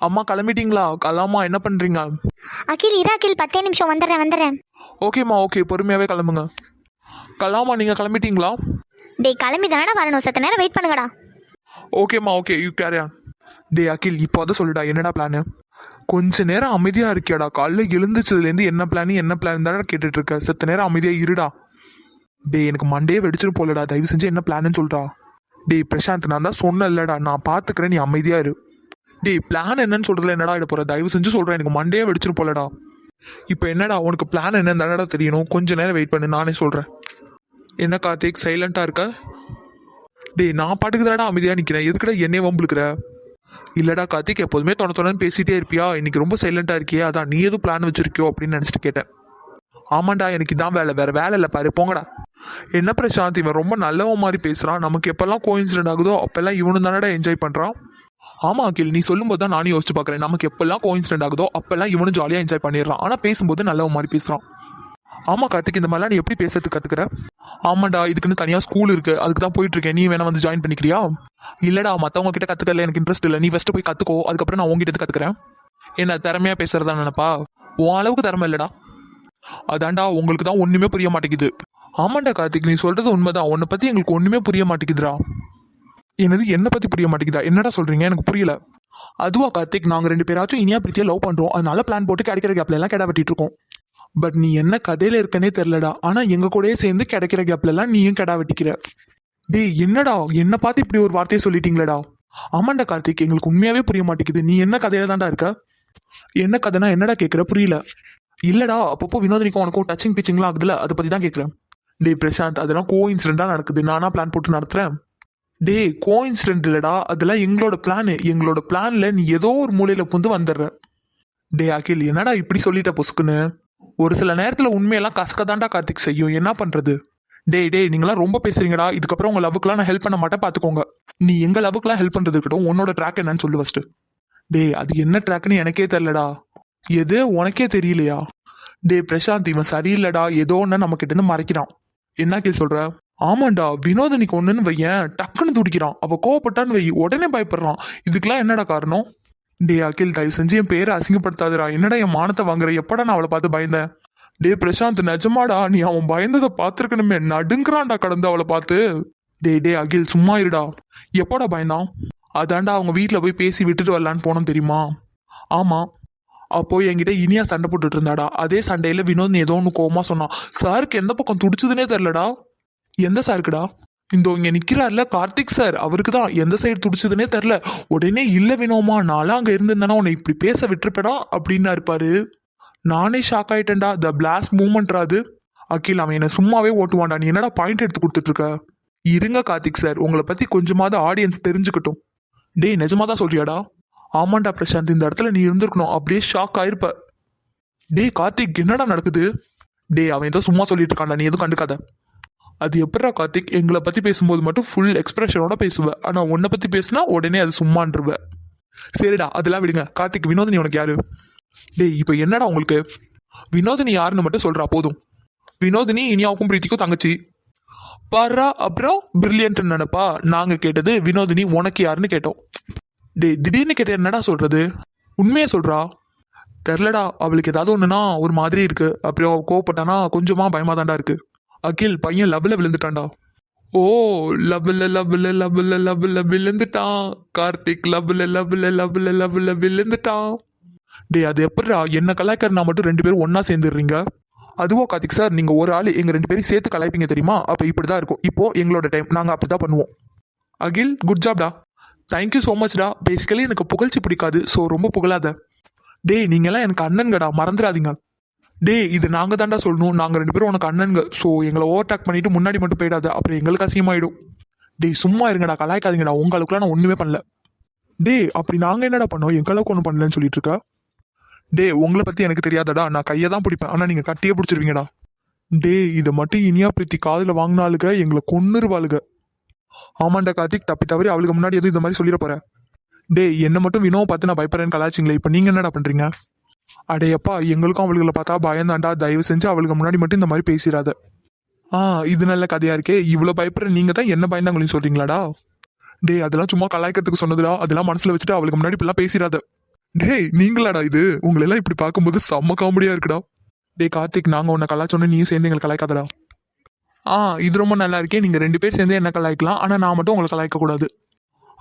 அம்மா கிளம்பிட்டீங்களா? கலாமா என்ன பண்ணுறீங்க? அகில் இரு அகில், 10 நிமிஷம் வந்துடுறேன். ஓகேம்மா, ஓகே, பொறுமையாகவே கிளம்புங்க. கலாமா நீங்கள் கிளம்பிட்டீங்களா? டேய் கிளம்பி தானடா வரணும், சத்த நேரம் வெயிட் பண்ணுங்கடா. ஓகேம்மா, ஓகே, யூ கேரி ஆன். டே அகில், இப்போ அதை சொல்லுடா, என்னடா பிளானு? கொஞ்ச நேரம் அமைதியாக இருக்கியாடா? காலைல எழுந்திரிச்சதுலேருந்து என்ன பிளான் தானே கேட்டுட்டு இருக்க. செத்த நேரம் அமைதியாக இருடா. டே எனக்கு மண்டே வெடிச்சிட்டு போலடா, தயவு செஞ்சு என்ன பிளான்னு சொல்கிறா. டேய் பிரசாந்த், நான் தான் சொன்ன இல்லடா, நான் பார்த்துக்கிறேன், நீ அமைதியாக இரு. டேய் பிளான் என்னன்னு சொல்கிறதுல என்னடா இட போகிற? தயவு செஞ்சு சொல்கிறேன், எனக்கு மண்டே வெடிச்சிட்டு போலடா. இப்போ என்னடா உனக்கு பிளான் என்னன்னு தானடா தெரியணும். கொஞ்ச நேரம் வெயிட் பண்ணு, நானே சொல்கிறேன். என்ன கார்த்திக் சைலண்ட்டாக இருக்க? டேய் நான் பாட்டுக்கு தானடா அமைதியாக நிற்கிறேன், எதுக்குடா என்னையே வம்புழுக்கிற? இல்லைடா கார்த்திக், எப்போதுமே தொணன்னு பேசிகிட்டே இருப்பியா, இன்னைக்கு ரொம்ப சைலண்ட்டாக இருக்கியே, அதான் நீ எதுவும் பிளான் வச்சிருக்கியோ அப்படின்னு நினச்சிட்டு கேட்டேன். ஆமாண்டா, எனக்கு இதான் வேலை, வேறு வேலை இல்லை பாரு, போங்கடா. என்ன பிரசாந்த், இவன் ரொம்ப நல்லவன் மாதிரி பேசுகிறான். நமக்கு எப்போல்லாம் கோயின்சிடென்ட் ஆகுதோ அப்போல்லாம் இவனு தானடா என்ஜாய் பண்ணுறான். ஆமாம் அகில், நீ சொல்லும்போது தான் நானும் யோசிச்சு பார்க்குறேன். நமக்கு எப்போல்லாம் கோயின்சிடென்ட் ஆகுதோ அப்போல்லாம் இவனும் ஜாலியாக என்ஜாய் பண்ணிடுறான். ஆனால் பேசும்போது நல்லவன் மாதிரி பேசுகிறான். ஆமாம் கார்த்திக், இந்த மாதிரிலாம் நீ எப்படி பேசுறதுக்கு கற்றுக்கிற? ஆமாண்டா, இதுக்குன்னு தனியாக ஸ்கூல் இருக்குது, அதுக்கு தான் போயிட்டுருக்கேன். நீ வேணா வந்து ஜாயின் பண்ணிக்கிறியா? இல்லைடா, மற்றவங்க கிட்ட கற்றுக்கல, எனக்கு இன்ட்ரெஸ்ட் இல்லை. நீ ஃபஸ்ட்டு போய் கற்றுக்கோ, அதுக்கப்புறம் நான் உங்ககிட்ட கற்றுக்கிறேன். என்ன திறமையாக பேசுகிறதா நினைப்பா? உன் அளவுக்கு திறமை இல்லைடா. அதான்டா, உங்களுக்கு தான் ஒன்றுமே புரிய மாட்டேங்குது. ஆமாண்டா கார்த்திக், நீ சொல்கிறது உண்மைதான். உன்னை பற்றி எங்களுக்கு ஒன்றுமே புரிய மாட்டேங்குதுடா. என்னது, என்னை பற்றி புரிய மாட்டேங்குதா? என்னடா சொல்கிறீங்க? எனக்கு புரியல. அதுவா கார்த்திக், நாங்கள் 2 பேராச்சும் இனியா பிரீத்தியா லவ் பண்ணுறோம். அதனால பிளான் போட்டு கிடைக்கிற கேப்ல எல்லாம் கிட வெட்டிட்டு இருக்கோம். பட் நீ என்ன கதையில இருக்கனே தெரிலடா. ஆனால் எங்கள் கூடயே சேர்ந்து கிடைக்கிற கேப்லலாம் நீயும் கிடா வெட்டிக்கிற. டேய் என்னடா, என்னை பார்த்து இப்படி ஒரு வார்த்தையை சொல்லிட்டீங்களேடா. ஆமாண்டா கார்த்திக், எங்களுக்கு உண்மையாகவே புரிய மாட்டேங்குது. நீ என்ன கதையில தான்டா இருக்க? என்ன கதைனா என்னடா கேட்குற? புரியல. இல்லடா, அப்பப்போ வினோதினிக்கும் உனக்கும் டச்சிங் பிச்சிங்லாம் ஆகுதுல, அதை பற்றி தான் கேட்குறேன். டேய் பிரசாந்த், அதெல்லாம் கோஇன்சிடென்ட்டாக நடக்குது, நானா பிளான் போட்டு நடத்துகிறேன். டேய் கோஇன்சிடென்ட் இல்லடா, அதெல்லாம் எங்களோட பிளான். எங்களோட பிளான்ல நீ ஏதோ ஒரு மூலையில புந்து வந்துடுற. டே அகில், என்னடா இப்படி சொல்லிட்ட பொசுக்குன்னு? ஒரு சில நேரத்தில் உண்மையெல்லாம் கசக்கதாண்டா கார்த்திக் செய்யும், என்ன பண்ணுறது? டேய் நீங்களாம் ரொம்ப பேசுறீங்கடா. இதுக்கப்புறம் உங்கள் லவ்வுக்குலாம் நான் ஹெல்ப் பண்ண மாட்டேன், பார்த்துக்கோங்க. நீ எங்கள் லவ்வுக்குலாம் ஹெல்ப் பண்ணுறது இருக்கட்டும், உன்னோட ட்ராக் என்னன்னு சொல்லு ஃபஸ்ட்டு. டேய் அது என்ன ட்ராக்னு எனக்கே தெரிலடா. எது உனக்கே தெரியலையா? டே பிரசாந்த், இவன் சரியில்லடா, ஏதோ ஒன்று நம்ம கிட்ட இருந்து மறைக்கிறான். என்ன கீழ் சொல்ற? ஆமாண்டா, வினோதனிக்கு ஒன்றுன்னு வையன், டக்குன்னு துடிக்கிறான். அவள் கோவப்பட்டான்னு வை, உடனே பயப்படுறான். இதுக்கெல்லாம் என்னடா காரணம்? டே அகில், தயவு செஞ்சு என் பேரை அசிங்கப்படுத்தாதுடா. என்னடா என் மானத்தை வாங்குற? எப்படா நான் அவளை பார்த்து பயந்தேன்? டே பிரசாந்த், நிஜமாடா, நீ அவன் பயந்ததை பார்த்துருக்கணுமே, நடுங்குறான்டா கடந்து அவளை பார்த்து. டே அகில் சும்மா இருடா. எப்போடா பயந்தான்? அதாண்டா அவங்க வீட்டில் போய் பேசி விட்டுட்டு வரலான்னு போனோம் தெரியுமா? ஆமாம். அப்போ என்கிட்ட இனியா சண்டை போட்டுட்டு இருந்தாடா. அதே சண்டையில வினோத் ஏதோ ஒன்று கோவமா சொன்னான். சாருக்கு எந்த பக்கம் துடிச்சதுன்னே தெரிலடா. எந்த சாருக்குடா? இந்த இங்க நிக்கிறார்ல கார்த்திக் சார், அவருக்கு தான் எந்த சைடு துடிச்சதுன்னே தெரில. உடனே இல்ல வினோமா, நான்லாம் அங்க இருந்திருந்தேன்னா உன்னை இப்படி பேச விட்டுருப்பேடா அப்படின்னு இருப்பாரு. நானே ஷாக் ஆயிட்டேன்டா. த பிளாஸ்ட் மூமெண்ட்ரா அது. அகில், அவன் என்ன சும்மாவே ஓட்டுவான்டா. நீ என்னடா பாயிண்ட் எடுத்து கொடுத்துட்டு இருக்க? இருங்க கார்த்திக் சார், உங்களை பத்தி கொஞ்சமாவது ஆடியன்ஸ் தெரிஞ்சுக்கட்டும். டேய் நிஜமா தான் சொல்றியாடா? ஆமாண்டா பிரசாந்த், இந்த இடத்துல நீ இருந்திருக்கணும், அப்படியே ஷாக் ஆயிருப்ப. டேய் கார்த்திக், என்னடா நடக்குது? டேய் அவன் ஏதோ சும்மா சொல்லிட்டு இருக்கான்டா, நீ எதுவும் கண்டுக்காத. அது எப்படா கார்த்திக், எங்களை பத்தி பேசும்போது மட்டும் ஃபுல் எக்ஸ்பிரஷனோட பேசுவேன், ஆனா உன்னை பத்தி பேசுனா உடனே அது சும்மான்ருவேன். சரிடா அதெல்லாம் விடுங்க. கார்த்திக், வினோதினி உனக்கு யாரு? டேய் இப்போ என்னடா உங்களுக்கு? வினோதினி யாருன்னு மட்டும் சொல்றா போதும். வினோதினி இனியாவுக்கும் பிரீத்திக்கும் தங்கச்சி. பாரா, அப்புறம் பிரில்லியன்ட் நினைப்பா. நாங்க கேட்டது வினோதினி உனக்கு யாருன்னு கேட்டோம். டேய் திடீர்னு கேட்ட என்னடா சொல்றது? உண்மையா சொல்றா. தெரிலடா, அவளுக்கு ஏதாவது ஒண்ணுனா ஒரு மாதிரி இருக்கு, அப்புறம் அவ கோவப்பட்டானா கொஞ்சமா பயமா தாண்டா இருக்கு. அகில், பையன் லவ்ல விழுந்துட்டான்டா. ஓ, லவ்ல விழுந்துட்டான் கார்த்திக். லவ்ல விழுந்துட்டான். டேய் அது எப்படிடா? என்ன கலாய்க்கறனா மட்டும் 2 பேரும் ஒன்னா சேர்ந்துடுறீங்க? அதுவோ கார்த்திக் சார், நீங்க ஒரு ஆள் எங்க 2 பேரும் சேர்த்து கலாய்ப்பீங்க தெரியுமா? அப்ப இப்படிதான் இருக்கும். இப்போ எங்களோட டைம், நாங்க அப்படிதான் பண்ணுவோம். அகில், குட் ஜாப்டா. தேங்க்யூ ஸோ மச்டா. பேசிக்கலி எனக்கு புகழ்ச்சி பிடிக்காது, ஸோ ரொம்ப புகழாத. டேய் நீங்கெல்லாம் எனக்கு அண்ணன்கடா, மறந்துடாதீங்க. டேய் இது நாங்கள் தாண்டா சொல்லணும், நாங்கள் 2 பேரும் உனக்கு அண்ணனுங்க. ஸோ எங்களை ஓவர்டேக் பண்ணிட்டு முன்னாடி மட்டும் போயிடாத, அப்புறம் எங்களுக்கு அசிங்கமாயிடும். டேய் சும்மா இருங்கடா, கலாய்க்காதீங்கடா. உங்களுக்குலாம் நான் ஒன்றுமே பண்ணல. டேய் அப்படி நாங்கள் என்னடா பண்ணோம்? எங்களுக்கு ஒன்றும் பண்ணலன்னு சொல்லிட்டு இருக்க. டேய் உங்களை பற்றி எனக்கு தெரியாதடா, நான் கையை தான் பிடிப்பேன், ஆனால் நீங்கள் கட்டியே பிடிச்சிருவீங்கடா. டேய் இதை மட்டும் இனியா பிரீத்தி காதில் வாங்கினாலுங்க எங்களை கொன்னுருவாளுங்க. ஆமாண்டா கார்த்திக், தப்பி தவறி அவளுக்கு முன்னாடி எதுவும் இந்த மாதிரி சொல்லிட போறேன். டேய் என்ன மட்டும் வினோவை பார்த்து நான் பயப்படுறேன்னு கலாச்சிங்களே, இப்போ நீங்கள் என்னடா பண்ணுறீங்க? அடையப்பா, எங்களுக்கும் அவளுகளை பார்த்தா பயந்தாண்டா. தயவு செஞ்சு அவளுக்கு முன்னாடி மட்டும் இந்த மாதிரி பேசிடாத. இது நல்ல கதையா இருக்கே. இவ்வளோ பயப்படுற நீங்கள் தான் என்ன பயந்தாங்களையும் சொல்றீங்களாடா? டேய் அதெல்லாம் சும்மா கலாய்க்கிறதுக்கு சொன்னதுடா, அதெல்லாம் மனசில் வச்சுட்டு அவளுக்கு முன்னாடி இப்பெல்லாம் பேசிடாத. டேய் நீங்களாடா இது? உங்களெல்லாம் இப்படி பார்க்கும்போது செம்ம காமெடியா இருக்குடா. டேய் கார்த்திக், நாங்க உன்னை கலாச்சோன்னு நீயும் சேர்ந்து எங்களை கலாய்க்காதடா. இது ரொம்ப நல்லா இருக்கே. நீங்க 2 பேர் சேர்ந்து என்ன கலாய்க்கலாம், ஆனா நான் மட்டும் உங்களை கலாய்க்க கூடாது.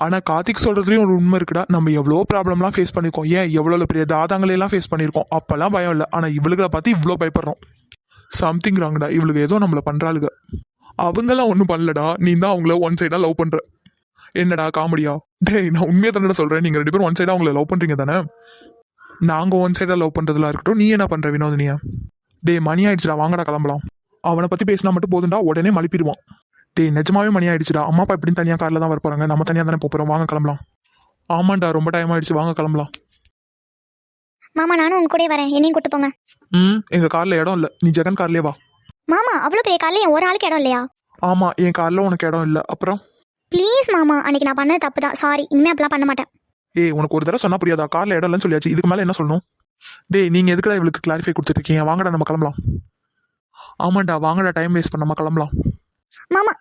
ஆனா கார்த்திக் சொல்றதுலயும் ஒரு உண்மை இருக்குடா. நம்ம எவ்வளோ ப்ராப்ளம்லாம் ஃபேஸ் பண்ணிருக்கோம். ஏன் எவ்வளோ பெரிய தாதாங்களையெல்லாம் ஃபேஸ் பண்ணியிருக்கோம். அப்பெல்லாம் பயம் இல்லை. ஆனா இவளுகளை பார்த்து இவ்வளோ பயப்படுறோம். சம்திங் ராங்கடா. இவளுக்கு ஏதோ நம்மளை பண்றாளுங்க. அவங்கெல்லாம் ஒன்றும் பண்ணலடா. நீ தான் அவங்கள ஒன் சைடா லவ் பண்ற. என்னடா காமெடியா? டேய் நான் உண்மையா தானடா சொல்றேன். நீங்க 2 பேரும் ஒன் சைடா அவங்கள லவ் பண்றீங்க தானே? நாங்க ஒன் சைடா லவ் பண்றதுலாம் இருக்கட்டும். நீ என்ன பண்ற வினோதினியா? டேய் மணி ஆயிடுச்சுடா, வாங்கடா கிளம்பலாம். அவனை பத்தி பேசினா மட்டும் போதுண்டா, உடனே மழுப்பிடுவான். டேய் நிஜமாவே மணி ஆயிடுச்சுடா. அம்மா அப்பா எப்படின்னு தனியா கார்ல தான் வர போறாங்க. நம்ம தனியா தானே போறோம். வாங்க கிளம்பலாம். ஆமாண்டா, ரொம்ப டைம் ஆயிடுச்சு. வாங்க கிளம்பலாம். மாமா நானும் உங்க கூட வரேன், என்னையும் கூட்டு போங்க. எங்க கார்ல இடம் இல்ல. நீ ஜெகன் கார்லயே வா. மாமா அவ்வளோ பெரிய காலையில் ஒரு ஆளுக்கு இடம் இல்லையா? ஆமா, என் கார்ல உனக்கு இடம் இல்ல. அப்புறம் ப்ளீஸ் மாமா, அன்னைக்கு நான் பண்ணது தப்பு தான். சாரி, இனிமே அப்படிலாம் பண்ண மாட்டேன். உனக்கு ஒரு தடவை சொன்னா புரியாதா? கார்ல இடம் இல்லைன்னு சொல்லியாச்சு. இதுக்கு மேல என்ன சொல்லணும்? டேய் நீங்க எதுக்குடா இவளுக்கு கிளாரிஃபை கொடுத்துட்டு இருக்கீங்க? வாங்கடா நம்ம கிளம்பலாம். ஆமாண்டா வாங்கடா, டைம் வேஸ்ட் பண்ணாம கிளம்பலாம். மாமா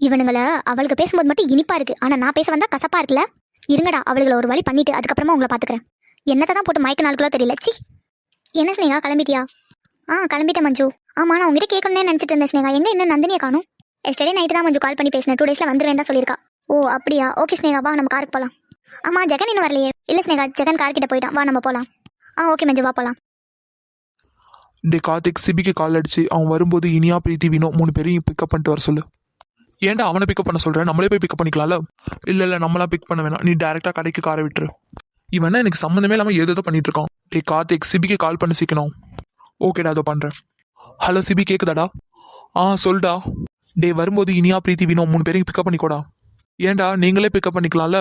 இவனுங்கள அவளுக்கு பேசும்போது மட்டும் இனிப்பா இருக்கு, ஆனா நான் பேச வந்தா கசப்பா இருக்குல்ல. இருங்கடா, அவளுகளை ஒரு வழி பண்ணிட்டு அதுக்கப்புறமா உங்களை பாத்துக்கிறேன். என்னத்தை தான் போட்டு மயக்க நாளுக்குள்ள தெரியல. சி. என்ன ஸ்னேகா கிளம்பிட்டியா? கிளம்பிட்டேன் மஞ்சு. ஆமா நான் உங்ககிட்ட கேட்கணும்னு நினைச்சிட்டு இருந்தேன் ஸ்னேகா. எங்க என்ன நந்தினியை காணும்? எஸ்டர்டே நைட்டு தான் மஞ்சு கால் பண்ணி பேசினேன். 2 டேஸ்ல வந்துருவேன் தான் சொல்லியிருக்கா. ஓ அப்படியா? ஓகே ஸ்னேகா, வா நம்ம காருக்கு போலாம். ஆமா ஜெகன் இன்னும் வரலையே. இல்ல ஸ்னேகா, ஜெகன் கார் கிட்ட போயிட்டான். வா நம்ம போலாம். ஓகே மஞ்சு, வா போலாம். டே கார்த்திக், சிபிக்கு கால் அடிச்சு அவன் வரும்போது இனியா பிரீத்தி வினோ 3 பேரையும் பிக்கப் பண்ணிட்டு வர சொல்லு. ஏன்டா அவனை பிக்கப் பண்ண சொல்றேன்? நம்மளே போய் பிக்கப் பண்ணிக்கலாம்ல. இல்ல நம்மளாம் பிக் பண்ண வேணாம். நீ டைரக்டா கடைக்கு காரை விட்டுரு. இவன் எனக்கு சம்மந்தமே இல்லாம ஏதோ பண்ணிட்டு இருக்கான். டே கார்த்திக், சிபிக்கு கால் பண்ணி சீக்கணும். ஓகேடா, அதோ பண்றேன். ஹலோ சிபி, கேக்குதாடா? சொல்டா. டே வரும்போது இனியா பிரீத்தி வினோ 3 பேரையும் பிக்கப் பண்ணிக்கோடா. ஏன்டா நீங்களே பிக்கப் பண்ணிக்கலாம்ல?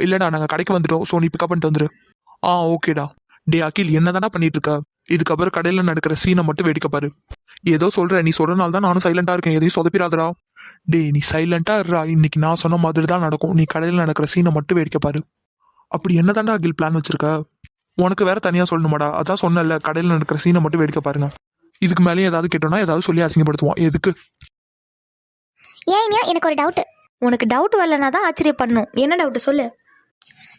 இல்லடா நாங்க கடைக்கு வந்துட்டோம். ஸோ நீ பிக்கப் பண்ணிட்டு வந்துரு. ஓகேடா. டே அகில், என்னதானா பண்ணிட்டு இருக்க? இதுக்கப்புறம் கடையில் நடக்கிற சீனை மட்டும் வேடிக்கை பாரு. ஏதோ சொல்ற, நீ சொல்றனால தான் நானும் சைலண்டா இருக்கேன். எதையும் சொதப்பிடாதடா. டே நீ சைலண்டா இருடா. இன்னைக்கு நான் சொன்ன மாதிரி தான் நடக்கும். நீ கடையில் நடக்கிற சீனை மட்டும் வேடிக்கை பாரு. அப்படி என்னதான்டா அகில் பிளான் வச்சிருக்க? உனக்கு வேற தனியா சொல்லணுமாடா? அதான் சொன்னல, கடையில் நடக்கிற சீனை மட்டும் வேடிக்கை பாருங்க. இதுக்கு மேலேயும் ஏதாவது கேட்டோம்னா ஏதாவது சொல்லி அசிங்கப்படுத்துவான். எதுக்கு? ஏன் எனக்கு ஒரு டவுட். உனக்கு டவுட் வரலனா தான் ஆச்சரியப்படணும். என்ன டவுட் சொல்லு.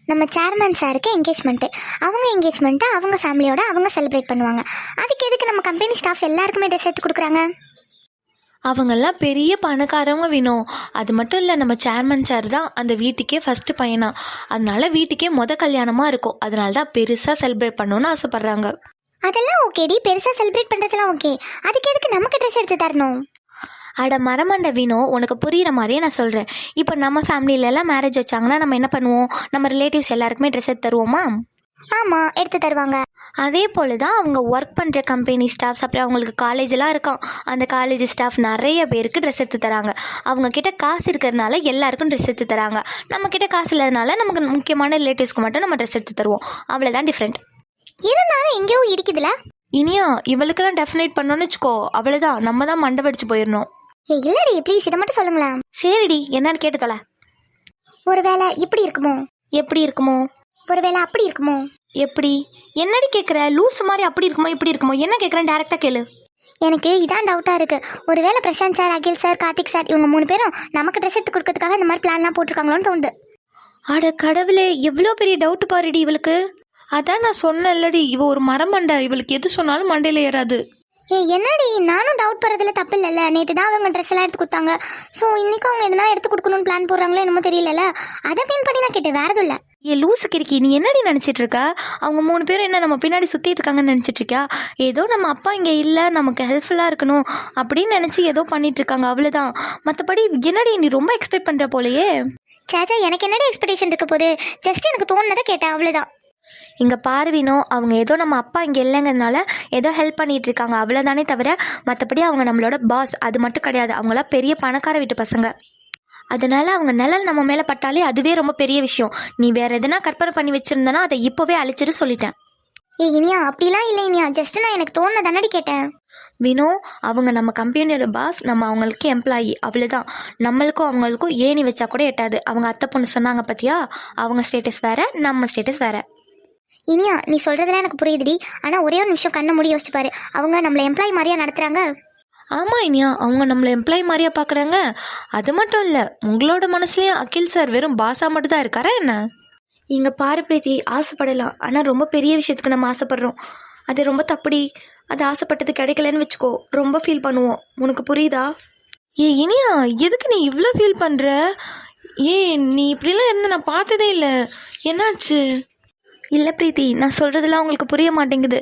நம்ம சேர்மன் சாருக்கு என்கேஜ்மெண்ட்டு. அவங்க என்கேஜ்மெண்ட்டை அவங்க ஃபேமிலியோட அவங்க செலிப்ரேட் பண்ணுவாங்க. அதுக்கு எதுக்கு நம்ம கம்பெனி ஸ்டாஃப்ஸ் எல்லாருக்குமே ட்ரெஸ் எடுத்து கொடுக்குறாங்க? அவங்கெல்லாம் பெரிய பணக்காரவங்க வேணும். அது மட்டும் இல்லை, நம்ம சேர்மன் சார் தான் அந்த வீட்டுக்கே ஃபர்ஸ்ட் பையனா. அதனால வீட்டுக்கே கல்யாணமாக இருக்கும். அதனால தான் பெருசாக செலிப்ரேட் பண்ணணும்னு ஆசைப்பட்றாங்க. அதெல்லாம் ஓகேடி, பெருசாக செலிப்ரேட் பண்ணுறதுலாம் ஓகே. அதுக்கு எதுக்கு நமக்கு ட்ரெஸ் எடுத்து தரணும்? அட மரமண்ட வீணோ, உனக்கு புரிகிற மாதிரியே நான் சொல்கிறேன். இப்போ நம்ம ஃபேமிலியிலலாம் மேரேஜ் வச்சாங்கன்னா நம்ம என்ன பண்ணுவோம்? நம்ம ரிலேட்டிவ்ஸ் எல்லாருக்குமே ட்ரெஸ் எடுத்து தருவோமா? ஆமாம், எடுத்து தருவாங்க. அதே போல் தான் அவங்க ஒர்க் பண்ணுற கம்பெனி ஸ்டாஃப்ஸ், அப்புறம் அவங்களுக்கு காலேஜெலாம் இருக்கான். அந்த காலேஜ் ஸ்டாஃப் நிறைய பேருக்கு ட்ரெஸ் எடுத்து தராங்க. அவங்கக்கிட்ட காசு இருக்கிறதுனால எல்லாருக்கும் ட்ரெஸ் எடுத்து தராங்க. நம்மக்கிட்ட காசு இல்லாதனால நமக்கு முக்கியமான ரிலேட்டிவ்ஸ்க்கு மட்டும் நம்ம ட்ரெஸ் எடுத்து தருவோம். அவ்வளோதான் டிஃப்ரெண்ட். இருந்தாலும் எங்கேயோ இடிக்குதுல. இனியா இவளுக்கெல்லாம் டெஃபினேட் பண்ணோன்னு வச்சுக்கோ, அவ்வளோதான். நம்ம தான் மண்டை வெடிச்சு போயிடணும். இல்லடி ப்ளீஸ், இதை மட்டும் சொல்லுங்களேன். சரிடி, என்னன்னு கேட்டு தொலை. ஒருவேளை இப்படி இருக்குமோ? எப்படி இருக்குமோ? ஒருவேளை அப்படி இருக்குமோ? எப்படி? என்னடி கேட்குற? லூஸ் மாதிரி அப்படி இருக்குமோ இப்படி இருக்குமோ? என்ன கேட்குறேன் டேரெக்டாக கேளு. எனக்கு இதான் டவுட்டாக இருக்குது. ஒருவேளை பிரசாந்த் சார், அகில் சார், கார்த்திக் சார் இவங்க 3 பேரும் நமக்கு ட்ரெஸ் எடுத்து கொடுக்கறதுக்காக இந்த மாதிரி பிளான்லாம் போட்டிருக்காங்களோன்னு தோணுது. அட கடவுளே, எவ்வளோ பெரிய டவுட் பாருடி இவளுக்கு. அதான் நான் சொன்னேன்லடி, இவ ஒரு மரமண்டை. இவளுக்கு எது சொன்னாலும் மண்டையில் ஏறாது. என்னடி, நானும் டவுட் போகிறதுல தப்பு இல்லைல்ல. நேற்று தான் அவங்க ட்ரெஸ் எல்லாம் எடுத்து கொடுத்தாங்க. ஸோ இன்னைக்கு அவங்க எதனா எடுத்து கொடுக்கணும்னு பிளான் போடுறாங்களோ என்னமோ தெரியல. அதை மீன் பண்ணி நான் கேட்டேன், வேற எதுவும் இல்லை. லூசு கிறுக்கி, நீ என்னடி நினச்சிட்டு இருக்கா? அவங்க 3 பேரும் என்ன நம்ம பின்னாடி சுற்றிட்டு இருக்காங்கன்னு நினச்சிட்டு இருக்கா? ஏதோ நம்ம அப்பா இங்கே இல்லை, நமக்கு ஹெல்ப்ஃபுல்லாக இருக்கணும் அப்படின்னு நினச்சி ஏதோ பண்ணிட்டு இருக்காங்க, அவ்வளோதான். மற்றபடி என்னடி நீ ரொம்ப எக்ஸ்பெக்ட் பண்ணுற போலையே. சாச்சா, எனக்கு என்னடி எக்ஸ்பெக்டேஷன் இருக்க போது? ஜஸ்ட் எனக்கு தோணுனதை கேட்டேன், அவ்வளோதான். இங்கே பார்வினோ, அவங்க ஏதோ நம்ம அப்பா இங்கே இல்லைங்கிறதுனால ஏதோ ஹெல்ப் பண்ணிட்டு இருக்காங்க, அவ்வளோதானே தவிர மற்றபடி அவங்க நம்மளோட பாஸ் அது மட்டும் கிடையாது. அவங்களாம் பெரிய பணக்கார வீட்டு பசங்க. அதனால அவங்க நிழல் நம்ம மேலே பட்டாலே அதுவே ரொம்ப பெரிய விஷயம். நீ வேற எதனா கற்பனை பண்ணி வச்சிருந்தனா அதை இப்போவே அழிச்சிட்டு சொல்லிட்டேன். இனியா அப்படிலாம் இல்லை இனியா, ஜஸ்ட் நான் எனக்கு தோணுன தானடி கேட்டேன். வினோ, அவங்க நம்ம கம்பெனியோட பாஸ், நம்ம அவங்களுக்கு எம்ப்ளாயி, அவ்வளோதான். நம்மளுக்கும் அவங்களுக்கும் ஏணி வச்சா கூட எட்டாது. அவங்க அத்தை பொண்ணு சொன்னாங்க பார்த்தியா, அவங்க ஸ்டேட்டஸ் வேற, நம்ம ஸ்டேட்டஸ் வேற. இனியா நீ சொல்கிறதுலாம் எனக்கு புரியுதுடி. ஆனால் ஒரே ஒரு நிமிஷம் கண்ணை மூடி யோசிச்சு பாரு. அவங்க நம்மளை எம்ப்ளாயி மாதிரியா நடத்துகிறாங்க? ஆமாம் இனியா, அவங்க நம்மளை எம்ப்ளாயி மாதிரியா பார்க்குறாங்க. அது மட்டும் இல்லை, உங்களோட மனசுலேயும் அகில் சார் வெறும் பாஸாக மட்டும் தான் இருக்காரா என்ன? இங்கே பாரு பிரீத்தி, ஆசைப்படலாம், ஆனால் ரொம்ப பெரிய விஷயத்துக்கு நம்ம ஆசைப்படுறோம். அது ரொம்ப தப்புடி. அது ஆசைப்பட்டது கிடைக்கலன்னு வச்சுக்கோ, ரொம்ப ஃபீல் பண்ணுவோம். உனக்கு புரியுதா? இனியா, எதுக்கு நீ இவ்வளோ ஃபீல் பண்ணுற? நீ இப்படிலாம் இருந்து நான் பார்த்ததே இல்லை. என்னாச்சு? இல்லை பிரீத்தி, நான் சொல்கிறதெல்லாம் உங்களுக்கு புரிய மாட்டேங்குது.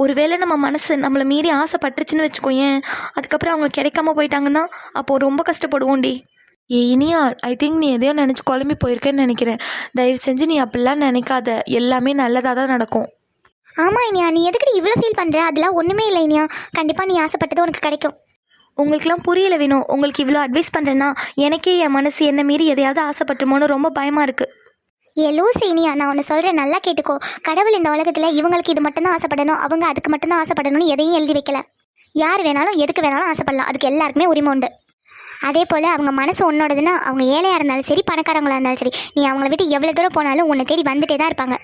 ஒருவேளை நம்ம மனசு நம்மளை மீறி ஆசைப்பட்டுருச்சுன்னு வச்சுக்கோயேன், அதுக்கப்புறம் அவங்க கிடைக்காம போயிட்டாங்கன்னா அப்போது ரொம்ப கஷ்டப்படுவோண்டி. இனியா, ஐ திங்க் நீ எதையோ நினச்சி குழம்பி போயிருக்கேன்னு நினைக்கிறேன். தயவு செஞ்சு நீ அப்படிலாம் நினைக்காத. எல்லாமே நல்லதாக தான் நடக்கும். ஆமாம் இனியா, நீ எதுக்கு இவ்வளோ ஃபீல் பண்ணுற? அதெல்லாம் ஒன்றுமே இல்லை இனியா. கண்டிப்பாக நீ ஆசைப்பட்டது உனக்கு கிடைக்கும். உங்களுக்குலாம் புரியல வேணும். உங்களுக்கு இவ்வளோ அட்வைஸ் பண்ணுறேன்னா எனக்கே என் மனசு என்ன மீறி எதையாவது ஆசைப்பட்டுமோன்னு ரொம்ப பயமாக இருக்குது. லூசு இனியா, நான் ஒன்று சொல்கிறேன், நல்லா கேட்டுக்கோ. கடவுள் இந்த உலகத்தில் இவங்களுக்கு இது மட்டும்தான் ஆசைப்படணும், அவங்க அதுக்கு மட்டும்தான் ஆசைப்படணும்னு எதையும் எழுதி வைக்கல. யார் வேணாலும் எதுக்கு வேணாலும் ஆசைப்படலாம். அதுக்கு எல்லாருக்குமே உரிமை உண்டு. அதே போல் அவங்க மனசு உன்னோடதுன்னா அவங்க ஏழையாக இருந்தாலும் சரி, பணக்காரங்களாக இருந்தாலும் சரி, நீ அவங்கள விட்டு எவ்வளோ தூரம் போனாலும் உன்னை தேடி வந்துட்டே தான் இருப்பாங்க.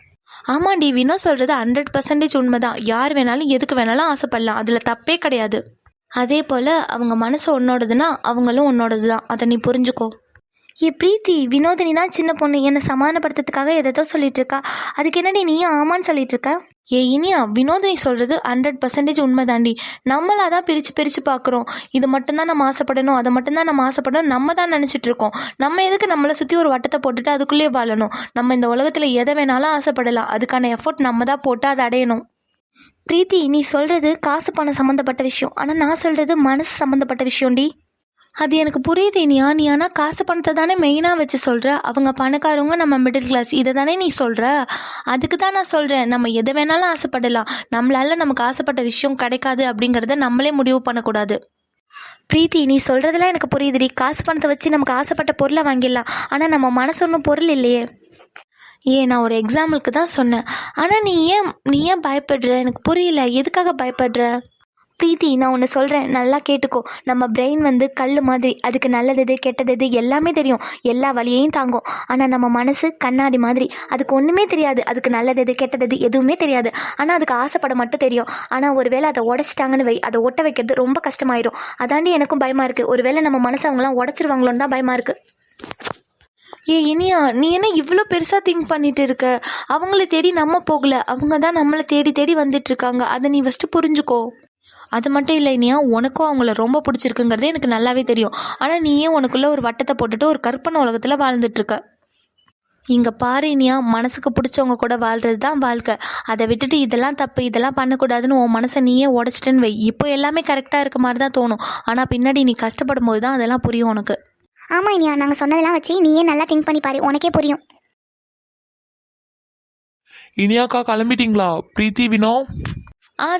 ஆமாண்டி, வினோ சொல்கிறது 100% உண்மைதான். யார் வேணாலும் எதுக்கு வேணாலும் ஆசைப்படலாம், அதில் தப்பே கிடையாது. அதே போல் அவங்க மனசு உன்னோடதுன்னா அவங்களும் உன்னோடது தான். அதை நீ புரிஞ்சுக்கோ. பிரீத்தி, வினோதினி தான் சின்ன பொண்ணு, என்னை சமாதானப்படுத்துறதுக்காக எதோ சொல்லிட்டு இருக்கா. அதுக்கு என்னடி நீயும் ஆமான்னு சொல்லிட்டு இருக்க? இனியா, வினோதினி சொல்கிறது 100% உண்மைதாண்டி. நம்மளாக தான் பிரித்து பார்க்குறோம். இது மட்டும்தான் நம்ம ஆசைப்படணும், அதை மட்டும்தான் நம்ம ஆசைப்படணும், நம்ம தான் நினச்சிட்டு இருக்கோம். நம்ம எதுக்கு நம்மளை சுற்றி ஒரு வட்டத்தை போட்டுட்டு அதுக்குள்ளேயே வாழணும்? நம்ம இந்த உலகத்தில் எதை வேணாலும் ஆசைப்படலாம். அதுக்கான எஃபோர்ட் நம்ம தான் போட்டு அதை அடையணும். பிரீத்தி, நீ சொல்கிறது காசு பணம் சம்மந்தப்பட்ட விஷயம், ஆனால் நான் சொல்கிறது மனசு சம்மந்தப்பட்ட விஷயம்டி. அது எனக்கு புரியுது இனியா. நீ ஆனால் காசு பணத்தை தானே மெயினாக வச்சு சொல்கிற. அவங்க பணக்காரவங்க, நம்ம மிடில் கிளாஸ், இதை தானே நீ சொல்கிற. அதுக்கு தான் நான் சொல்கிறேன், நம்ம எதை வேணாலும் ஆசைப்படலாம். நம்மளால நமக்கு ஆசைப்பட்ட விஷயம் கிடைக்காது அப்படிங்கிறத நம்மளே முடிவு பண்ணக்கூடாது. பிரீத்தி, நீ சொல்கிறதெல்லாம் எனக்கு புரியுதுடி. காசு பணத்தை வச்சு நமக்கு ஆசைப்பட்ட பொருளை வாங்கிடலாம், ஆனால் நம்ம மனசு ஒன்றும் பொருள் இல்லையே. நான் ஒரு எக்ஸாம்பிளுக்கு தான் சொன்னேன். ஆனால் நீ ஏன் பயப்படுற? எனக்கு புரியல, எதுக்காக பயப்படுற? பிரீத்தி, நான் ஒன்று சொல்கிறேன், நல்லா கேட்டுக்கோ. நம்ம பிரெயின் கல் மாதிரி. அதுக்கு நல்லது எது கெட்டது எது எல்லாமே தெரியும், எல்லா வழியையும் தாங்கும். ஆனால் நம்ம மனசு கண்ணாடி மாதிரி. அதுக்கு ஒன்றுமே தெரியாது. அதுக்கு நல்லது எது கெட்டது எது எதுவுமே தெரியாது. ஆனால் அதுக்கு ஆசைப்பட மட்டும் தெரியும். ஆனால் ஒருவேளை அதை உடச்சிட்டாங்கன்னு வை, அதை ஒட்ட வைக்கிறது ரொம்ப கஷ்டமாயிடும். அதாண்டி எனக்கும் பயமாக இருக்குது. ஒருவேளை நம்ம மனசை அவங்களாம் உடச்சிருவாங்களோன்னு தான் பயமாக இருக்குது. இனியா, நீ என்ன இவ்வளோ பெருசாக திங்க் பண்ணிட்டு இருக்க? அவங்கள தேடி நம்ம போகல, அவங்க தான் நம்மளை தேடி தேடி வந்துட்டு இருக்காங்க. அதை நீ ஃபஸ்ட்டு புரிஞ்சுக்கோ. அது மட்டும் இல்லை இனியா, உனக்கும் அவங்கள ரொம்ப பிடிச்சிருக்குங்கிறது எனக்கு நல்லாவே தெரியும். ஆனால் நீ ஏன் உனக்குள்ளே ஒரு வட்டத்தை போட்டுட்டு ஒரு கற்பனை உலகத்தில் வாழ்ந்துட்டுருக்க? இங்கே பாரு இனியா, மனசுக்கு பிடிச்சவங்க கூட வாழ்கிறது தான் வாழ்க்கை. அதை விட்டுட்டு இதெல்லாம் தப்பு, இதெல்லாம் பண்ணக்கூடாதுன்னு உன் மனசை நீயே உடச்சிட்டுன்னு வை. இப்போ எல்லாமே கரெக்டாக இருக்க மாதிரி தான் தோணும், ஆனால் பின்னாடி நீ கஷ்டப்படும் போது தான் அதெல்லாம் புரியும் உனக்கு. ஆமாம் இனியா, நாங்கள் சொன்னதெல்லாம் வச்சு நீயே நல்லா திங்க் பண்ணி பாரு, உனக்கே புரியும். இனியாக்கா கிளம்பிட்டீங்களா? பிரீத்தி, வினோ.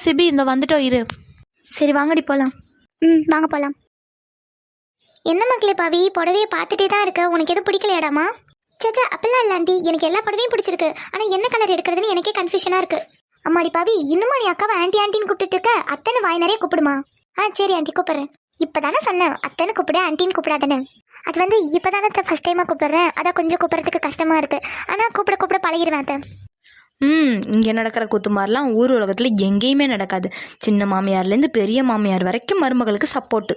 சிபி, இந்த வந்துட்டோம், இரு. சரி வாங்கடி போகலாம். வாங்க போகலாம். என்ன மக்களே பாவி, புடவையை பார்த்துட்டே தான் இருக்க. உனக்கு எதுவும் பிடிக்கலையாடாமா? சேச்சா, அப்பெல்லாம் இல்லை ஆண்டி, எனக்கு எல்லா புடவையும் பிடிச்சிருக்கு. ஆனால் என்ன கலர் எடுக்கிறதுன்னு எனக்கே கன்ஃபியூஷனாக இருக்குது. அம்மாடி பாவி, இன்னுமா நீ அக்காவை ஆண்டி ஆண்டின்னு கூப்பிட்டுட்டு இருக்க? அத்தனை வாய் நிறைய கூப்பிடுமா? சரி ஆண்டி, கூப்பிட்றேன். இப்போ தானே சொன்னேன் அத்தனை கூப்பிட, ஆண்டின்னு கூப்பிடாதானே. அது இப்போ தானே ஃபஸ்ட் டைமாக கூப்பிட்றேன், அதான் கொஞ்சம் கூப்பிட்றதுக்கு கஷ்டமாக இருக்குது. ஆனால் கூப்பிட பழகிடுவேன் அத்தை. இங்கே நடக்கிற கூத்து மாதிரிலாம் ஊர் உலகத்தில் எங்கேயுமே நடக்காது. சின்ன மாமியார்லேருந்து பெரிய மாமியார் வரைக்கும் மருமகளுக்கு சப்போர்ட்டு.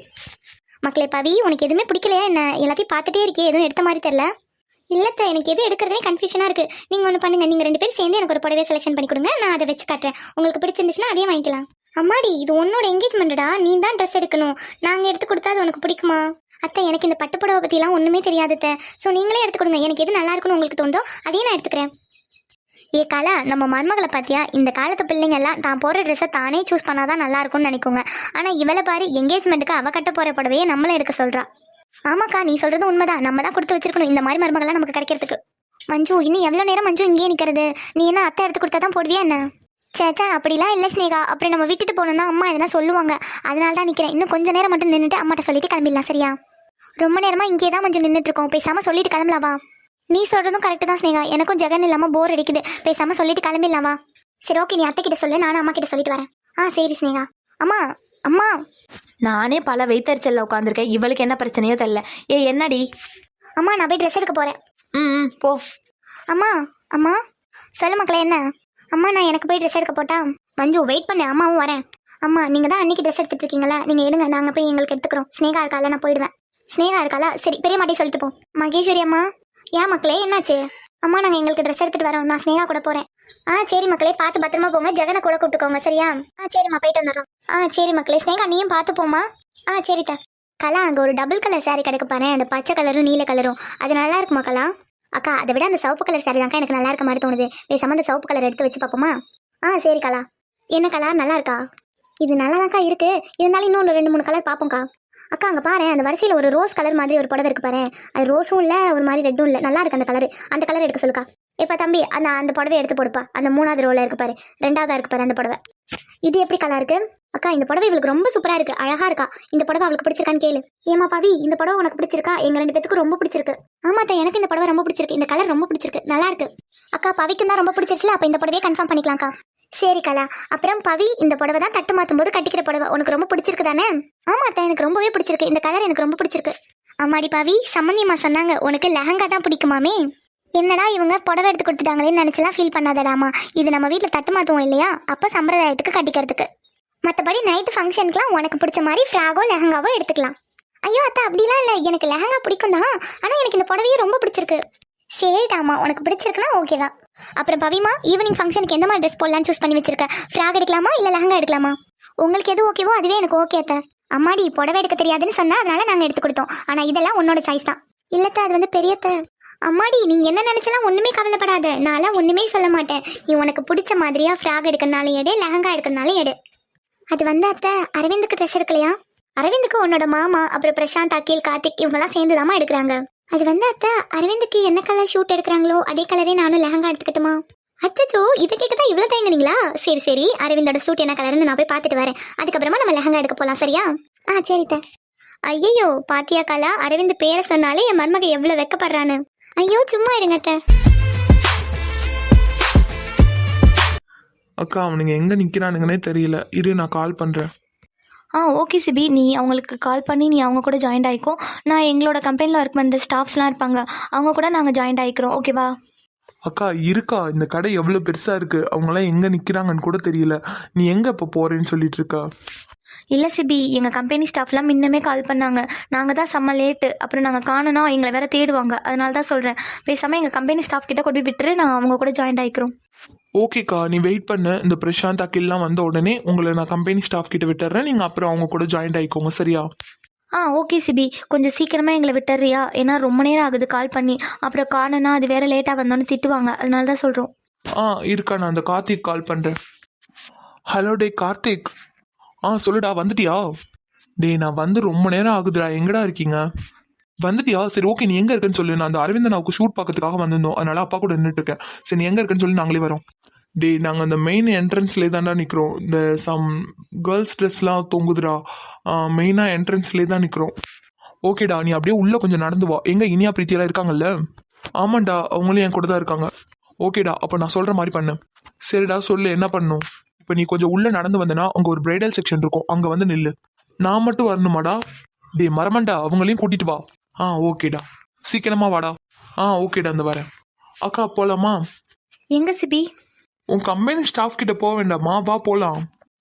மக்களே பாவி, உனக்கு எதுவுமே பிடிக்கலையா என்ன? எல்லாத்தையும் பார்த்துட்டே இருக்கே, எதுவும் எடுத்த மாதிரி தெரில. இல்லத்த, எனக்கு எது எடுக்கிறதுனே கன்ஃபியூஷனாக இருக்குது. நீங்கள் ஒன்று பண்ணுங்கள், நீங்கள் 2 பேரும் சேர்ந்து எனக்கு ஒரு புடவை செலெக்ஷன் பண்ணி கொடுங்க, நான் அதை வச்சு காட்டுறேன். உங்களுக்கு பிடிச்சிருந்துச்சுன்னா அதே வாங்கிக்கலாம். அம்மாடி, இது உன்னோட என்கேஜ்மெண்ட்டடா, நீ தான் ட்ரெஸ் எடுக்கணும். நாங்கள் எடுத்து கொடுத்தா அது உனக்கு பிடிக்குமா? அத்தை, எனக்கு இந்த பட்டு புடவை பற்றிலாம் ஒன்றுமே தெரியாதுத்த. ஸோ நீங்களே எடுத்து கொடுங்க. எனக்கு எது நல்லா இருக்குன்னு உங்களுக்கு தோணுதோ அதையே நான் எடுத்துக்கிறேன். காலா, நம்ம மருமகளை பார்த்தியா? இந்த காலத்து பிள்ளைங்க எல்லாம் தான் போகிற ட்ரெஸ்ஸை தானே சூஸ் பண்ணாதான் நல்லா இருக்கும்னு நினைக்குங்க. ஆனால் இவளை பாரு, என்கேஜ்மெண்ட்டுக்கு அவள் கட்ட போகிற புடவையே நம்மளே எடுக்க சொல்கிறா. ஆமாக்கா, நீ சொல்கிறது உண்மைதான். நம்ம தான் கொடுத்து வச்சிருக்கணும் இந்த மாதிரி மருமகள்லாம் நமக்கு கிடைக்கிறதுக்கு. மஞ்சு, இன்னும் எவ்வளோ நேரம் மஞ்சு இங்கேயே நிற்கிறது? நீ என்ன அத்தை எடுத்து கொடுத்தா தான் போடுவியா என்ன? சேச்சா, அப்படிலாம் இல்லை ஸ்னேகா. அப்புறம் நம்ம விட்டுட்டு போனோம்னா அம்மா எதனா சொல்லுவாங்க. அதனால தான் நிற்கிறேன். இன்னும் கொஞ்சம் நேரம் மட்டும் நின்றுட்டு அம்மாட்ட சொல்லிட்டு கிளம்பிடலாம், சரியா? ரொம்ப நேரமாக இங்கே தான் கொஞ்சம் நின்றுட்டு இருக்கோம். பேசாமல் சொல்லிட்டு கிளம்பலாவா? நீ சொல்கிறதும் கரெக்டு தான் ஸ்னேகா. எனக்கும் ஜெகன் இல்லாமல் போர் அடிக்குது. பேசாமல் சொல்லிட்டு கிளம்பிடலாவா? சரி, ஓகே, நீ அத்தை கிட்ட சொல்லு, நானும் அம்மா கிட்ட சொல்லிட்டு வரேன். சரி ஸ்னேகா. அம்மா நானே பல வெயித்தறிச்சல்ல உட்காந்துருக்கேன். இவளுக்கு என்ன பிரச்சனையோ தெரியல. என்னடி? அம்மா, நான் போய் ட்ரெஸ் எடுக்க போகிறேன். போ. அம்மா சொல்லு மக்களே, என்ன? அம்மா, நான் எனக்கு போய் ட்ரெஸ் எடுக்க போட்டா? மஞ்சு, வெயிட் பண்ணு, அம்மாவும் வரேன். அம்மா, நீங்கள் தான் அன்றைக்கி ட்ரெஸ் எடுத்துட்டு இருக்கீங்களா, நீங்கள் எடுங்க, நாங்கள் போய் எங்களுக்கு எடுத்துக்கிறோம். ஸ்னேகா இருக்கால, நான் போயிடுவேன். ஸ்னேகா இருக்காளா? சரி, பெரிய மாட்டே சொல்லிட்டு போ. மகேஸ்வரி அம்மா. ஏன் மக்களே, என்னாச்சு? அம்மா நாங்கள் எங்களுக்கு ட்ரெஸ் எடுத்துகிட்டு வரோம். நான் ஸ்னேகா கூட போகிறேன். சரி மக்களே, பார்த்து பத்திரமா போங்க. ஜெகனை கூட கூப்பிட்டுக்கோங்க, சரியா? சரிம்மா, போயிட்டு வந்துடுறோம். சரி மக்களே, ஸ்னேகா நீயும் பார்த்து போமா. சரிதா. கலா, அங்கே ஒரு டபுள் கலர் saree கிடைக்க பாரு, அந்த பச்சை கலரும் நீல கலரும். அது நல்லா இருக்குமா கலா? அக்கா, அதை விட அந்த சிவப்பு கலர் saree தான்க்கா எனக்கு நல்லா இருக்க மாதிரி தோணுது. பேசாம அந்த சிவப்பு கலர் எடுத்து வச்சு பார்ப்போமா? சரி கலா. என்ன கலா, நல்லா இருக்கா? இது நல்லா தான்க்கா இருக்கு. இருந்தாலும் இன்னும் 2-3 கலர் பார்ப்போம்க்கா. அக்கா, அங்கே பாரு, அந்த வரிசையில் ஒரு ரோஸ் கலர் மாதிரி ஒரு புடவை இருக்கு பாரு. அது ரோஸும் இல்லை, ஒரு மாதிரி ரெட்டும் இல்லை, நல்லா இருக்கு அந்த கலர். அந்த கலர் எடுக்க சொல்லுக்கா. இப்போ தம்பி, அந்த புடவை எடுத்து போடுப்பா. அந்த 3வது ரோல இருக்கு பாரு, 2வதா இருக்கு பாரு அந்த புடவை. இது எப்படி கலா இருக்கு? அக்கா, இந்த புடவை இவளுக்கு ரொம்ப சூப்பரா இருக்கு, அழகா இருக்கா. இந்த புடவை அவளுக்கு பிடிச்சிருக்கான்னு கேளு. ஏமா பவி, இந்த புடவை உனக்கு பிடிச்சிருக்கா? எங்க 2 பேத்துக்கும் ரொம்ப பிடிச்சிருக்கு. ஆமாத்தா, எனக்கு இந்த புடவை ரொம்ப பிடிச்சிருக்கு. இந்த கலர் ரொம்ப பிடிச்சிருக்கு, நல்லா இருக்கு. அக்கா, பவிக்கும் தான் ரொம்ப பிடிச்சிருச்சுல, அப்போ இந்த புடவையை கன்ஃபார்ம் பண்ணிக்கலாம்க்கா. சரி கலா. அப்புறம் பவி, இந்த புடவை தான் தட்டு மாற்றும் போது கட்டிக்கிற புடவை உனக்கு ரொம்ப பிடிச்சிருக்கு தானே? ஆமாத்தா, எனக்கு ரொம்பவே பிடிச்சிருக்கு. இந்த கலர் எனக்கு ரொம்ப பிடிச்சிருக்கு. அம்மாடி பவி, சம்மந்தியம்மா சொன்னாங்க உனக்கு லெஹங்கா தான் பிடிக்குமாமே. என்னடா இவங்க புடவை எடுத்து கொடுத்துட்டாங்களேன்னு நினச்சலாம் ஃபீல் பண்ணாதடாமா. இது நம்ம வீட்டில் தட்டு மாற்றுவோம் இல்லையா, அப்போ சம்பிரதாயத்துக்கு கட்டிக்கிறதுக்கு. மற்றபடி நைட்டு ஃபங்க்ஷனுக்குலாம் உனக்கு பிடிச்ச மாதிரி ஃப்ராகோ லெஹங்காவோ எடுத்துக்கலாம். ஐயோ அத்தா, அப்படிலாம் இல்லை, எனக்கு லெஹங்கா பிடிக்கும் தான். ஆனால் எனக்கு இந்த புடவையும் ரொம்ப பிடிச்சிருக்கு. சரிடாமா, உனக்கு பிடிச்சிருக்குன்னா ஓகே தான். அப்புறம் பவிமா, ஈவினிங் ஃபங்க்ஷனுக்கு எந்த மாதிரி ட்ரெஸ் போடலான்னு சூஸ் பண்ணி வச்சிருக்க? ஃப்ராக் எடுக்கலாமா இல்லை லெஹங்கா எடுக்கலாமா? உங்களுக்கு எது ஓகேவோ அதுவே எனக்கு ஓகே அத்தை. அம்மாடி, புடவை எடுக்க தெரியாதுன்னு சொன்னா அதனால நாங்கள் எடுத்து கொடுத்தோம். ஆனால் இதெல்லாம் உன்னோட சாய்ஸ் தான். இல்லத்த, அது வந்து பெரியத்த. அம்மாடி, நீ என்ன நினைச்சலாம் ஒண்ணுமே கவலைப்படாத, நான்லாம் ஒண்ணுமே சொல்ல மாட்டேன். நீ உனக்கு பிடிச்ச மாதிரியா ஃப்ராக் எடுக்கனாலும் எடு, லெஹங்கா எடுக்கனாலும் எடு. அது வந்து அத்தை, அரவிந்துக்கு ட்ரெஸ் எடுக்கலையா? அரவிந்துக்கு உன்னோட மாமா, அப்புறம் பிரசாந்த், அகில், கார்த்திக் இவங்கெல்லாம் சேர்ந்துதாமா எடுக்கிறாங்க. அது வந்து அத்தை, அரவிந்துக்கு என்ன கலர் ஷூட் எடுக்கிறாங்களோ அதே கலரே நானும் லெஹங்கா எடுத்துக்கிட்டுமா? அச்சோ, இதை கேட்கதான் இவ்வளோ தயங்குனீங்களா? சரி சரி, அரவிந்தோட ஷூட் என்ன கலர்னு நான் போய் பார்த்துட்டு வரேன். அதுக்கப்புறமா நம்ம லெஹங்கா எடுக்க போகலாம், சரியா? சரித்த. ஐயோ பாத்தியா கலா, அரவிந்த் பேரை சொன்னாலே என் மருமக எவ்வளோ வெக்கப்படுறான்னு. ஐயோ சும்மா இருங்க அத்தை. அக்கா, அவனுங்க எங்கே நிற்கிறானுங்கன்னே தெரியல. இரு, நான் கால் பண்ணுறேன். ஓகே சிபி, நீ அவங்களுக்கு கால் பண்ணி நீ அவங்க கூட ஜாயின் ஆகிக்கோ. நான் எங்களோட கம்பெனியில் ஒர்க் பண்ணுற ஸ்டாஃப்ஸ்லாம் இருப்பாங்க, அவங்க கூட நாங்கள் ஜாயின் ஆகிக்கிறோம், ஓகேவா? அக்கா இருக்கா, இந்த கடை எவ்வளோ பெருசாக இருக்குது, அவங்களாம் எங்கே நிற்கிறாங்கன்னு கூட தெரியல. நீ எங்கே இப்போ போகிறேன்னு சொல்லிட்டு இருக்கா? இல்லை சிபி, எங்கள் கம்பெனி ஸ்டாஃப்லாம் முன்னமே கால் பண்ணாங்க. நாங்கள் தான் செம்ம லேட்டு, அப்புறம் நாங்கள் காணோன்னா எங்களை வேறு தேடுவாங்க. அதனால தான் சொல்கிறேன், பேசாமல் எங்கள் கம்பெனி ஸ்டாஃப் கிட்ட கொண்டு போய் விட்டுரு, நான் அவங்க கூட ஜாயின் ஆகிக்கிறோம். ஓகேக்கா, நீ வெயிட் பண்ணு. இந்த பிரசாந்த் அகில்லாம் வந்த உடனே உங்களை நான் கம்பெனி ஸ்டாஃப் கிட்ட விட்டுறேன். நீங்கள் அப்புறம் அவங்க கூட ஜாயின் ஆகிக்கோங்க, சரியா? ஓகே சிபி, கொஞ்சம் சீக்கிரமாக எங்களை விட்டுறியா? ஏன்னா ரொம்ப நேரம் ஆகுது கால் பண்ணி, அப்புறம் காணோன்னா அது வேறு லேட்டாக வந்தோன்னு திட்டுவாங்க, அதனால தான் சொல்கிறோம். இருக்கா, நான் அந்த கார்த்திக் கால் பண்ணுறேன். ஹலோ டே கார்த்திக். சொல்லுடா, வந்துட்டியா? டே, நான் வந்து ரொம்ப நேரம் ஆகுதுடா, எங்கடா இருக்கீங்க? வந்துட்டியா? சரி ஓகே, நீ எங்கே இருக்குன்னு சொல்லு. நான் அந்த அரவிந்தனாவுக்கு ஷூட் பார்க்கறதுக்காக வந்திருந்தோம், அதனால அப்பா கூட நின்றுட்டு இருக்கேன். சரி, நீ எங்கே இருக்குன்னு சொல்லி நாங்களே வரோம். டே, நாங்கள் அந்த மெயின் என்ட்ரன்ஸ்லேயே தான்டா நிற்கிறோம். இந்த சம் கேர்ள்ஸ் ட்ரெஸ்லாம் தொங்குதுடா, மெயினாக என்ட்ரன்ஸ்லேயே தான் நிற்கிறோம். ஓகேடா, நீ அப்படியே உள்ளே கொஞ்சம் நடந்து வா. எங்கே இனியா பிரீத்தியெல்லாம் இருக்காங்கல்ல? ஆமாண்டா, அவங்களும் என் கூட தான் இருக்காங்க. ஓகேடா, அப்போ நான் சொல்கிற மாதிரி பண்ணு. சரிடா, சொல்லு என்ன பண்ணணும். இப்போ நீ கொஞ்சம் உள்ளே நடந்து வந்தேன்னா அங்கே ஒரு பிரைடல் செக்ஷன் இருக்கும், அங்கே வந்து நில்லு. நான் மட்டும் வரணுமாடா? டே மரமண்டா, அவங்களையும் கூட்டிட்டு வா. ஓகேடா, சீக்கிரமா வாடா. ஓகேடா, அந்த வரேன். அக்கா போலாமா? எங்கே சிபி? உன் கம்பெனி ஸ்டாஃப் கிட்ட போக வேண்டாமா? வா போலாம்.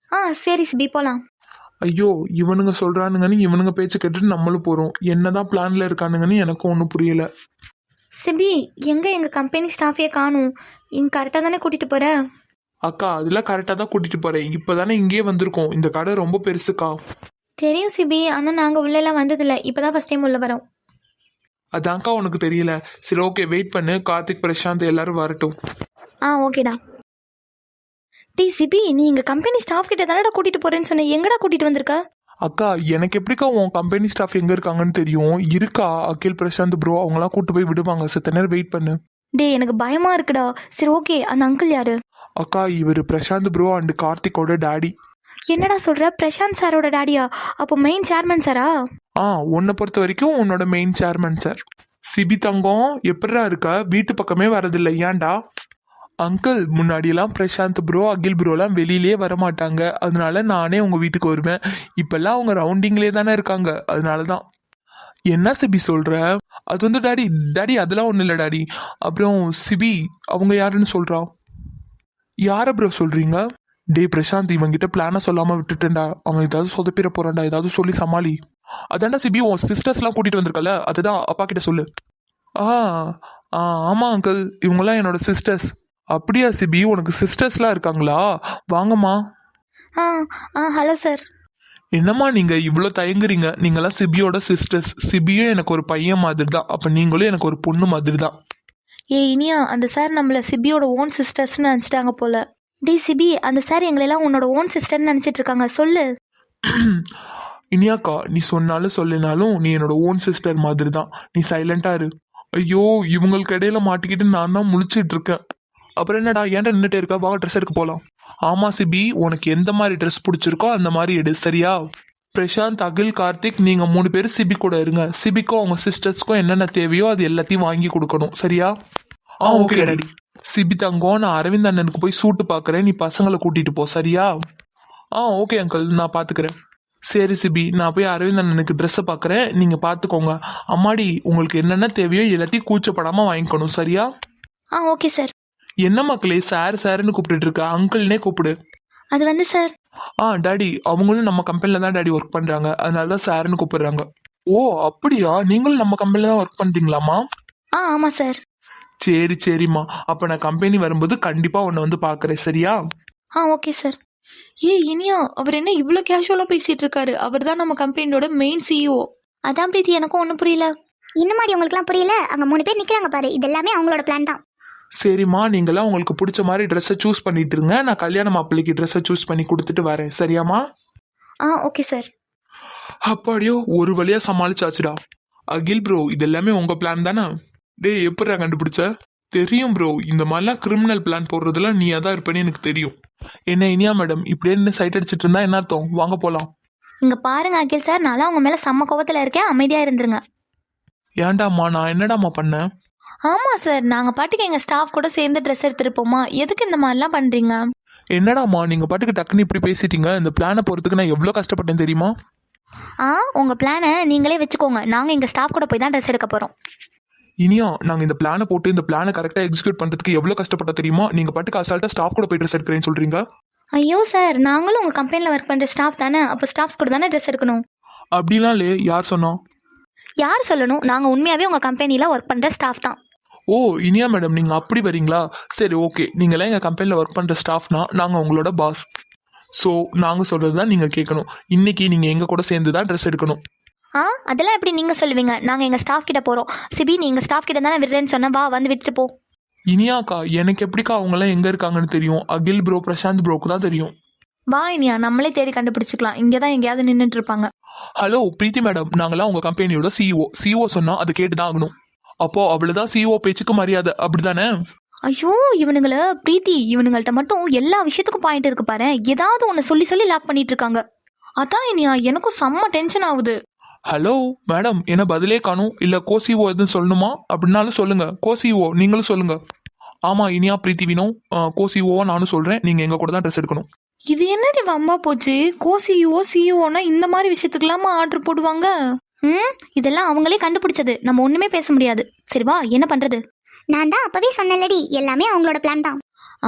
சரி சிபி, போகலாம். ஐயோ, இவனுங்க சொல்றானுங்கன்னு இவனுங்க பேச்சு கேட்டுட்டு நம்மளும் போறோம். என்னதான் பிளான்ல இருக்கானுங்கன்னு எனக்கும் ஒன்றும் புரியல. சிபி, எங்கே எங்கள் கம்பெனி ஸ்டாஃபே காணும்? இங்கே கரெக்டாக தானே கூட்டிகிட்டு போகிற? அக்கா, அதெல்லாம் கரெக்டாக தான் கூட்டிட்டு போறேன். இப்போதானே இங்கேயே வந்திருக்கோம். இந்த கடை ரொம்ப பெருசுக்கா. தெரியும் சிபி, ஆனால் நாங்கள் உள்ளெல்லாம் வந்ததில்லை, இப்போ தான் ஃபஸ்ட் டைம் உள்ளே வரோம். அதான்க்கா உனக்கு தெரியல. சரி ஓகே, வெயிட் பண்ணு. கார்த்திக், பிரசாந்த் எல்லாரும் வரட்டும். ஓகேடா. சிபி, நீ எங்கள் கம்பெனி ஸ்டாஃப் கிட்ட தானடா கூட்டிகிட்டு போகிறேன்னு சொன்னேன், எங்கடா கூட்டிகிட்டு வந்திருக்க? அக்கா, எனக்கு எப்படிக்கா உன் கம்பெனி ஸ்டாஃப் எங்கே இருக்காங்கன்னு தெரியும். இருக்கா, அகில், பிரசாந்த் ப்ரோ அவங்களாம் கூட்டு போய் விடுவாங்க. செத்த நேரம் வெயிட் பண்ணு. எனக்கு பயமாக இருக்குடா. சரி ஓகே, அந்த அங்கிள் யாரு? அக்கா, இவர் பிரசாந்த் ப்ரோ அண்ட் கார்த்திகோட டாடி. என்னடா சொல்கிற? பிரசாந்த் சாரோட டாடியா? அப்போ மெயின் சேர்மன் சாரா? உன்னை பொறுத்த வரைக்கும் உன்னோட மெயின் சேர்மன் சார். சிபி தங்கம், எப்படா இருக்க? வீட்டு பக்கமே வரதில்லை, ஏன்டா? அங்கிள், முன்னாடியெல்லாம் பிரசாந்த் ப்ரோ, அகில் ப்ரோலாம் வெளியிலே வரமாட்டாங்க, அதனால நானே உங்கள் வீட்டுக்கு வருவேன். இப்போல்லாம் அவங்க ரவுண்டிங்லேயே தானே இருக்காங்க, அதனால தான். என்ன சிபி சொல்கிற? அது வந்து டாடி அதெல்லாம் ஒன்றும் இல்லை டாடி. அப்புறம் சிபி அவங்க யாருன்னு சொல்கிறா? யாரை ப்ரோ சொல்கிறீங்க? டே பிரசாந்த், இவங்கிட்ட பிளானை சொல்லாமல் விட்டுட்டேன்டா. அவன் ஏதாவது சொதப்பிட போகிறான்டா, ஏதாவது சொல்லி சமாளி. அதான்டா சிபி, உன் சிஸ்டர்ஸ்லாம் கூட்டிகிட்டு வந்திருக்கல, அதுதான் அப்பா கிட்ட சொல்லு. ஆ ஆ ஆமாம் அங்கிள், இவங்கெல்லாம் என்னோட சிஸ்டர்ஸ். அப்படியா சிபி, உனக்கு சிஸ்டர்ஸ்லாம் இருக்காங்களா? வாங்கம்மா. ஆ ஆ ஹலோ சார். என்னம்மா நீங்கள் இவ்வளோ தயங்குறீங்க? நீங்களாம் சிபியோட சிஸ்டர்ஸ். சிபியும் எனக்கு ஒரு பையன் மாதிரி தான், அப்போ நீங்களும் எனக்கு ஒரு பொண்ணு மாதிரி தான். இனியா, அந்த சார் நம்மளை சிபியோட ஓன் சிஸ்டர்ஸ்னு நினச்சிட்டாங்க போல. டேய் சிபி, அந்த சார் எங்களெல்லாம் உன்னோட ஓன் சிஸ்டர்னு நினச்சிட்டு இருக்காங்க, சொல்லு. இனியாக்கா, நீ சொன்னாலும் சொல்லினாலும் நீ என்னோட ஓன் சிஸ்டர் மாதிரி தான். நீ சைலண்டா இரு. ஐயோ, இவங்களுக்கு இடையில மாட்டிக்கிட்டு நான் தான் முழிச்சிட்டு இருக்கேன். அப்புறம் என்னடா ஏன்டா நின்றுட்டே இருக்கா? வா ட்ரெஸ் எடுக்க போகலாம். ஆமா சிபி, உனக்கு எந்த மாதிரி ட்ரெஸ் பிடிச்சிருக்கோ அந்த மாதிரி எடு, சரியா? பிரசாந்த், அகில், கார்த்திக், நீங்க 3 பேர் சிபி கூட இருங்க. சிபிக்கும் அவங்க சிஸ்டர்ஸ்க்கும் என்னென்ன தேவையோ அது எல்லாத்தையும் வாங்கி கொடுக்கணும், சரியா? Okay daddy. சிபி தங்கம், நான் அரவிந்த் அண்ணனுக்கு போய் சூட்டு பார்க்குறேன், நீ பசங்களை கூட்டிட்டு போ, சரியா? ஓகே அங்கிள், நான் பார்த்துக்கிறேன். சரி சிபி, நான் போய் அரவிந்த் அண்ணனுக்கு ட்ரெஸ்ஸை பார்க்குறேன், நீங்கள் பார்த்துக்கோங்க. அம்மாடி, உங்களுக்கு என்னென்ன தேவையோ எல்லாத்தையும் கூச்சப்படாமல் வாங்கிக்கணும், சரியா? Okay sir. என்ன மக்களே சார்னு கூப்பிட்டுட்டு இருக்க? அங்கிள்னே கூப்பிடு. அது வந்து சார். டாடி, அவங்களும் நம்ம கம்பெனியில் தான் டாடி ஒர்க் பண்ணுறாங்க, அதனால தான் சார்னு கூப்பிடுறாங்க. ஓ அப்படியா, நீங்களும் நம்ம கம்பெனியில் தான் ஒர்க் பண்ணுறீங்களாம்மா? ஆமாம் சார். சரிம்மா, அப்போ நான் கம்பெனி வரும்போது கண்டிப்பாக உன்னை வந்து பார்க்குறேன், சரியா? Okay sir. இனியா, அவர் என்ன இவ்வளோ கேஷுவலாக பேசிட்டு இருக்காரு? அவர் தான் நம்ம கம்பெனியோட மெயின் சிஇஓ. அதான் பிரீத்தி, எனக்கும் ஒன்றும் புரியல. இன்னுமாடி உங்களுக்குலாம் புரியல? அங்கே 3 பேர் நிற்கிறாங்க பாரு, இது எல்லாமே அவங்களோட பிளான் தான். சரிம்மா, நீங்களாம் உங்களுக்கு பிடிச்ச மாதிரி ட்ரெஸ்ஸை சூஸ் பண்ணிட்டு இருங்க. நான் கல்யாண மாப்பிள்ளைக்கு ட்ரெஸ்ஸை சூஸ் பண்ணி கொடுத்துட்டு வரேன், சரியாம்மா? Okay sir. அப்பாடியோ, ஒரு வழியாக சமாளிச்சாச்சுடா. அகில் ப்ரோ, இது எல்லாமே உங்கள் பிளான் தானே? டேய், எப்படிடா கண்டுபிடிச்ச? தெரியும் ப்ரோ, இந்த மாதிரிலாம் கிரிமினல் பிளான் போடுறதுலாம் நீ தான் இருப்பேன்னு எனக்கு தெரியும். என்ன இனியா மேடம், இப்படியே என்ன சைட் அடிச்சிட்டு இருந்தா என்ன அர்த்தம்? வாங்க போகலாம். இங்கே பாருங்க அகில் சார், நான்லாம் அவங்க மேலே செம்ம கோவத்தில் இருக்கேன், அமைதியாக இருந்துருங்க. ஏன்டாம்மா, நான் என்னடாம்மா பண்ணேன்? ஆமாம் சார், நாங்கள் பாட்டுக்கு எங்கள் ஸ்டாஃப் கூட சேர்ந்து ட்ரெஸ் எடுத்துருப்போமா, எதுக்கு இந்த மாதிரிலாம் பண்ணுறீங்க? என்னடாம்மா, நீங்கள் பாட்டுக்கு டக்குன்னு இப்படி பேசிட்டீங்க. இந்த பிளானை போகிறதுக்கு நான் எவ்வளோ கஷ்டப்பட்டேன் தெரியுமா? உங்கள் பிளானை நீங்களே வச்சுக்கோங்க, நாங்கள் எங்கள் ஸ்டாஃப் கூட போய் தான் ட்ரெஸ் எடுக்க போகிறோம். இனியா, நாங்கள் இந்த பிளானை போட்டு இந்த பிளானை கரெக்டாக எக்ஸிக்யூட் பண்ணுறதுக்கு எவ்வளோ கஷ்டப்பட்ட தெரியுமா? நீங்கள் பாட்டுக்கு அசால்ட்டாக ஸ்டாஃப் கூட போய் ட்ரெஸ் எடுக்கிறேன்னு சொல்கிறீங்க. ஐயோ சார், நாங்களும் உங்கள் கம்பெனியில் ஒர்க் பண்ணுற ஸ்டாஃப் தானே, அப்போ ஸ்டாஃப்ஸ் கூட தானே ட்ரெஸ் எடுக்கணும். அப்படிலாம் இல்லையே, யார் சொன்னா? யார் சொல்லணும்? நாங்கள் உண்மையாகவே உங்கள் கம்பெனியில் ஒர்க் பண்ணுற ஸ்டாஃப் தான். ஓ இனியா மேடம், நீங்கள் அப்படி வரீங்களா? சரி ஓகே, நீங்களாம் எங்கள் கம்பெனியில் ஒர்க் பண்ணுற ஸ்டாஃப்னா நாங்கள் உங்களோட பாஸ். ஸோ நாங்கள் சொல்கிறது தான் நீங்கள் கேட்கணும். இன்னைக்கு நீங்கள் எங்கள் கூட சேர்ந்து தான் ட்ரெஸ் எடுக்கணும். அதெல்லாம் எப்படி நீங்கள் சொல்லுவீங்க? நாங்கள் எங்கள் ஸ்டாஃப் கிட்ட போகிறோம். சிபி, நீ எங்கள் ஸ்டாஃப் கிட்ட தானே விடுறேன்னு சொன்ன, வா வந்து விட்டுட்டு போ. இனியாக்கா, எனக்கு எப்படிக்கா அவங்களாம் எங்கே இருக்காங்கன்னு தெரியும்? அகில் ப்ரோ, பிரசாந்த் ப்ரோக்கு தான் தெரியும். வா இனியா, நம்மளே தேடி கண்டுபிடிச்சிக்கலாம். இங்கே தான் எங்கேயாவது நின்றுட்டு இருப்பாங்க. ஹலோ பிரீத்தி மேடம், நாங்களாம் உங்கள் கம்பெனியோட சிஇஓ சொன்னால் அது கேட்டு தான் ஆகணும். அப்போ அவ்வளோதான், சிஇஓ பேச்சுக்கு மரியாதை, அப்படிதானே? ஐயோ, இவனுங்கள பிரீத்தி, இவனுங்கள்ட்ட மட்டும் எல்லா விஷயத்துக்கும் பாயிண்ட் இருக்கு பாரு. ஏதாவது ஒன்று சொல்லி சொல்லி லாக் பண்ணிட்டு இருக்காங்க. அதான் இனியா, எனக்கும் செம்ம டென்ஷன் ஆகுது. ஹலோ மேடம், என்ன பதிலே காணும்? இல்லை கோசிஓ எதுவும் சொல்லணுமா? அப்படின்னாலும் சொல்லுங்க. கோசிஓ நீங்களும் சொல்லுங்க. ஆமாம் இனியா, பிரீத்தி, வினோ, கோசிஓவா நானும் சொல்கிறேன். நீங்கள் எங்கள் கூட தான் ட்ரெஸ் எடுக்கணும். இது என்னடி வம்பா போச்சு? சிஇஓனா இந்த மாதிரி விஷயத்துக்கெல்லாமா ஆர்டர் போடுவாங்க? இதெல்லாம் அவங்களே கண்டுபிடிச்சது, நம்ம ஒண்ணுமே பேச முடியாது. சரி வா, என்ன பண்றது? நான் தான் அப்பவே சொன்னேன்லடி, எல்லாமே அவங்களோட பிளான் தான்.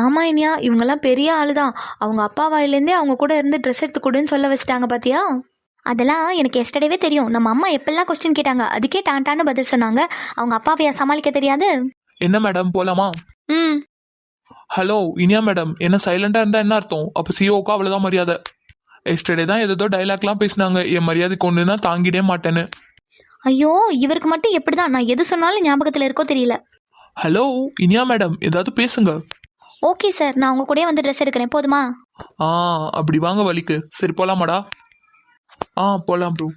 ஆமா இனியா, இவங்கெல்லாம் பெரிய ஆளுதான். அவங்க அப்பா வாயிலேருந்தே அவங்க கூட இருந்து ட்ரெஸ் எடுத்து கொடுன்னு சொல்ல வச்சுட்டாங்க பாத்தியா? அதெல்லாம் எனக்கு எஸ்டர்டேவே தெரியும். நம்ம அம்மா எப்பெல்லாம் கொஸ்டின் கேட்டாங்க அதுக்கே டான்டான்னு பதில் சொன்னாங்க. அவங்க அப்பாவையா சமாளிக்க தெரியாது? என்ன மேடம், போலாமா? ஹலோ இனியா மேடம், என்ன சைலண்டா இருந்தா என்ன அர்த்தம்? அப்போ சிஓக்கு அவ்வளோதான் மரியாதை. எஸ்டர்டே தான் ஏதோ டைலாக்லாம் பேசினாங்க, என் மரியாதைக்கு ஒன்றுனா தாங்கிடே மாட்டேன்னு. ஐயோ, இவருக்கு மட்டும் எப்படிதான் நான் எது சொன்னாலும் ஞாபகத்தில் இருக்கோ தெரியல. ஹலோ இனியா மேடம், ஏதாவது பேசுங்க. ஓகே சார், நான் உங்க கூடயே வந்து ட்ரெஸ் எடுக்கிறேன், போதுமா? அப்படி வாங்க வலிக்கு. சரி போலாமாடா? போலாம் ப்ரோ.